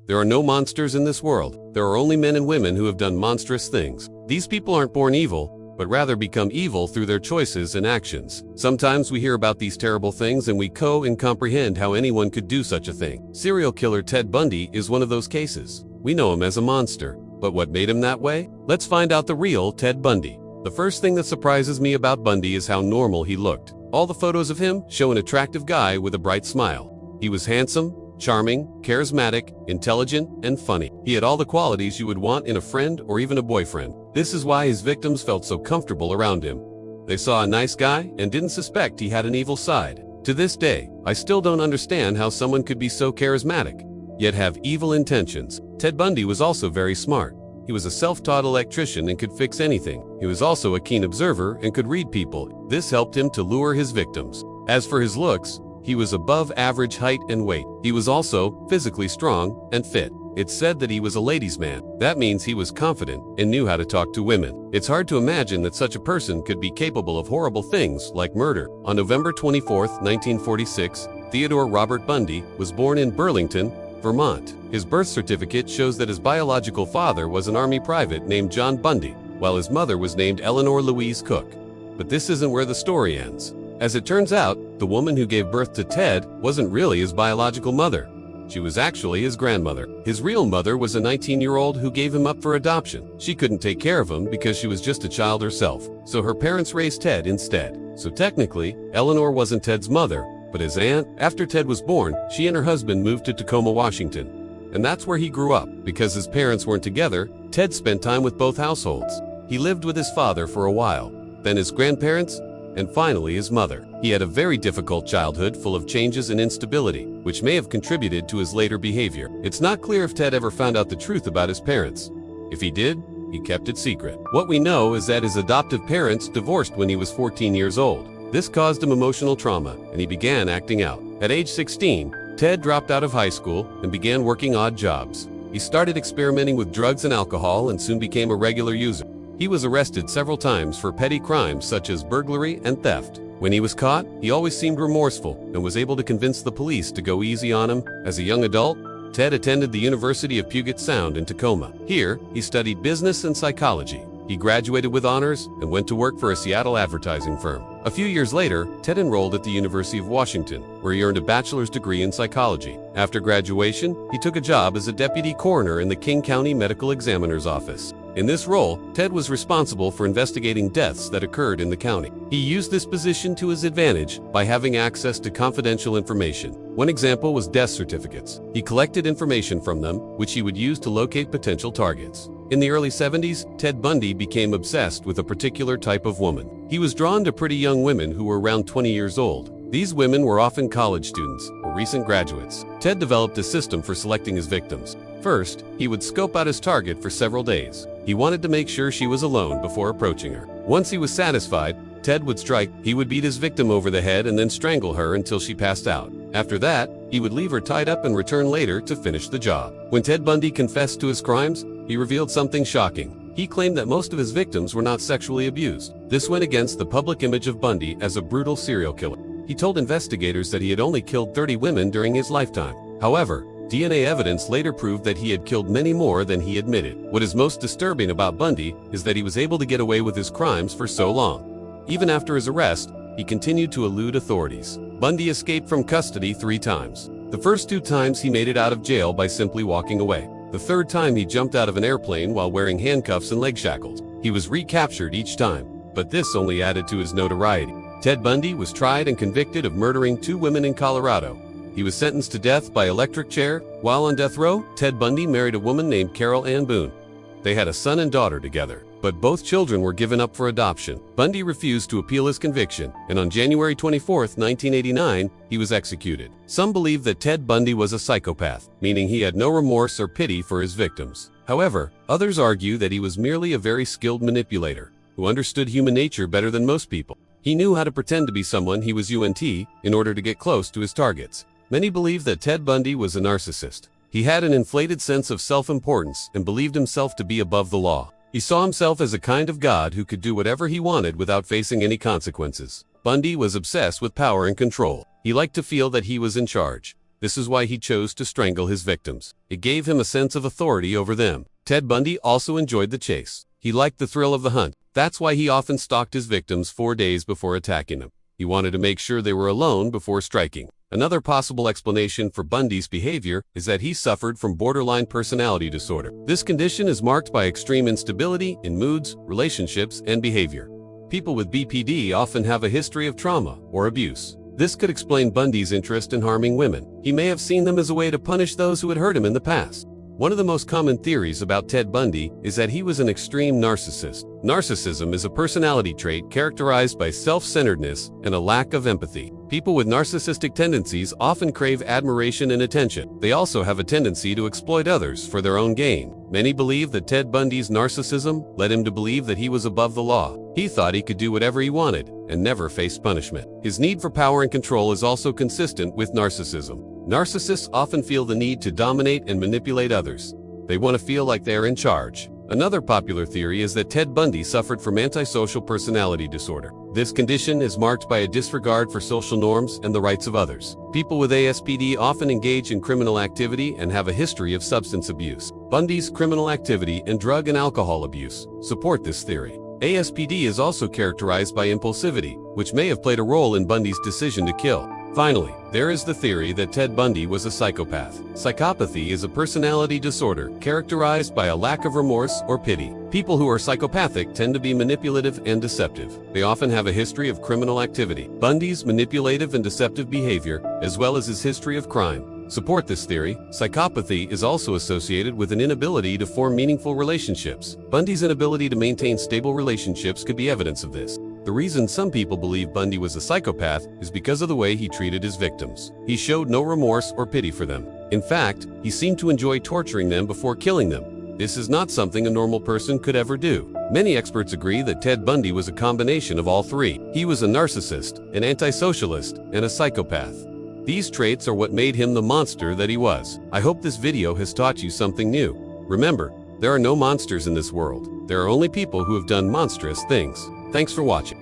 There are no monsters in this world. There are only men and women who have done monstrous things. These people aren't born evil, but rather become evil through their choices and actions. Sometimes we hear about these terrible things and we comprehend how anyone could do such a thing. Serial killer Ted Bundy is one of those cases. We know him as a monster, but what made him that way? Let's find out the real Ted Bundy. The first thing that surprises me about Bundy is how normal he looked. All the photos of him show an attractive guy with a bright smile. He was handsome, charming, charismatic, intelligent, and funny. He had all the qualities you would want in a friend or even a boyfriend. This is why his victims felt so comfortable around him. They saw a nice guy and didn't suspect he had an evil side. To this day, I still don't understand how someone could be so charismatic, yet have evil intentions. Ted Bundy was also very smart. He was a self-taught electrician and could fix anything. He was also a keen observer and could read people. This helped him to lure his victims. As for his looks, he was above average height and weight. He was also physically strong and fit. It's said that he was a ladies' man. That means he was confident and knew how to talk to women. It's hard to imagine that such a person could be capable of horrible things like murder. On November 24, 1946, Theodore Robert Bundy was born in Burlington, Vermont. His birth certificate shows that his biological father was an army private named John Bundy, while his mother was named Eleanor Louise Cook. But this isn't where the story ends. As it turns out, the woman who gave birth to Ted wasn't really his biological mother. She was actually his grandmother. His real mother was a 19-year-old who gave him up for adoption. She couldn't take care of him because she was just a child herself, so her parents raised Ted instead. So technically, Eleanor wasn't Ted's mother, but his aunt. After Ted was born, she and her husband moved to Tacoma, Washington. And that's where he grew up. Because his parents weren't together, Ted spent time with both households. He lived with his father for a while, then his grandparents, and finally his mother. He had a very difficult childhood full of changes and instability, which may have contributed to his later behavior. It's not clear if Ted ever found out the truth about his parents. If he did, he kept it secret. What we know is that his adoptive parents divorced when he was 14 years old. This caused him emotional trauma, and he began acting out. At age 16, Ted dropped out of high school and began working odd jobs. He started experimenting with drugs and alcohol and soon became a regular user. He was arrested several times for petty crimes such as burglary and theft. When he was caught, he always seemed remorseful and was able to convince the police to go easy on him. As a young adult, Ted attended the University of Puget Sound in Tacoma. Here, he studied business and psychology. He graduated with honors and went to work for a Seattle advertising firm. A few years later, Ted enrolled at the University of Washington, where he earned a bachelor's degree in psychology. After graduation, he took a job as a deputy coroner in the King County Medical Examiner's office. In this role, Ted was responsible for investigating deaths that occurred in the county. He used this position to his advantage by having access to confidential information. One example was death certificates. He collected information from them, which he would use to locate potential targets. In the early 70s, Ted Bundy became obsessed with a particular type of woman. He was drawn to pretty young women who were around 20 years old. These women were often college students or recent graduates. Ted developed a system for selecting his victims. First, he would scope out his target for several days. He wanted to make sure she was alone before approaching her. Once he was satisfied, Ted would strike. He would beat his victim over the head and then strangle her until she passed out. After that, he would leave her tied up and return later to finish the job. When Ted Bundy confessed to his crimes, he revealed something shocking. He claimed that most of his victims were not sexually abused. This went against the public image of Bundy as a brutal serial killer. He told investigators that he had only killed 30 women during his lifetime. However, DNA evidence later proved that he had killed many more than he admitted. What is most disturbing about Bundy is that he was able to get away with his crimes for so long. Even after his arrest, he continued to elude authorities. Bundy escaped from custody 3 times. The first 2 times he made it out of jail by simply walking away. The third time he jumped out of an airplane while wearing handcuffs and leg shackles. He was recaptured each time, but this only added to his notoriety. Ted Bundy was tried and convicted of murdering 2 women in Colorado. He was sentenced to death by electric chair. While on death row, Ted Bundy married a woman named Carol Ann Boone. They had a son and daughter together, but both children were given up for adoption. Bundy refused to appeal his conviction, and on January 24, 1989, he was executed. Some believe that Ted Bundy was a psychopath, meaning he had no remorse or pity for his victims. However, others argue that he was merely a very skilled manipulator, who understood human nature better than most people. He knew how to pretend to be someone he was in order to get close to his targets. Many believe that Ted Bundy was a narcissist. He had an inflated sense of self-importance and believed himself to be above the law. He saw himself as a kind of god who could do whatever he wanted without facing any consequences. Bundy was obsessed with power and control. He liked to feel that he was in charge. This is why he chose to strangle his victims. It gave him a sense of authority over them. Ted Bundy also enjoyed the chase. He liked the thrill of the hunt. That's why he often stalked his victims 4 days before attacking them. He wanted to make sure they were alone before striking. Another possible explanation for Bundy's behavior is that he suffered from borderline personality disorder. This condition is marked by extreme instability in moods, relationships, and behavior. People with BPD often have a history of trauma or abuse. This could explain Bundy's interest in harming women. He may have seen them as a way to punish those who had hurt him in the past. One of the most common theories about Ted Bundy is that he was an extreme narcissist. Narcissism is a personality trait characterized by self-centeredness and a lack of empathy. People with narcissistic tendencies often crave admiration and attention. They also have a tendency to exploit others for their own gain. Many believe that Ted Bundy's narcissism led him to believe that he was above the law. He thought he could do whatever he wanted and never faced punishment. His need for power and control is also consistent with narcissism. Narcissists often feel the need to dominate and manipulate others. They want to feel like they are in charge. Another popular theory is that Ted Bundy suffered from antisocial personality disorder. This condition is marked by a disregard for social norms and the rights of others. People with ASPD often engage in criminal activity and have a history of substance abuse. Bundy's criminal activity and drug and alcohol abuse support this theory. ASPD is also characterized by impulsivity, which may have played a role in Bundy's decision to kill. Finally, there is the theory that Ted Bundy was a psychopath. Psychopathy is a personality disorder characterized by a lack of remorse or pity. People who are psychopathic tend to be manipulative and deceptive. They often have a history of criminal activity. Bundy's manipulative and deceptive behavior, as well as his history of crime, support this theory. Psychopathy is also associated with an inability to form meaningful relationships. Bundy's inability to maintain stable relationships could be evidence of this. The reason some people believe Bundy was a psychopath is because of the way he treated his victims. He showed no remorse or pity for them. In fact, he seemed to enjoy torturing them before killing them. This is not something a normal person could ever do. Many experts agree that Ted Bundy was a combination of all three. He was a narcissist, an antisocialist, and a psychopath. These traits are what made him the monster that he was. I hope this video has taught you something new. Remember, there are no monsters in this world. There are only people who have done monstrous things. Thanks for watching.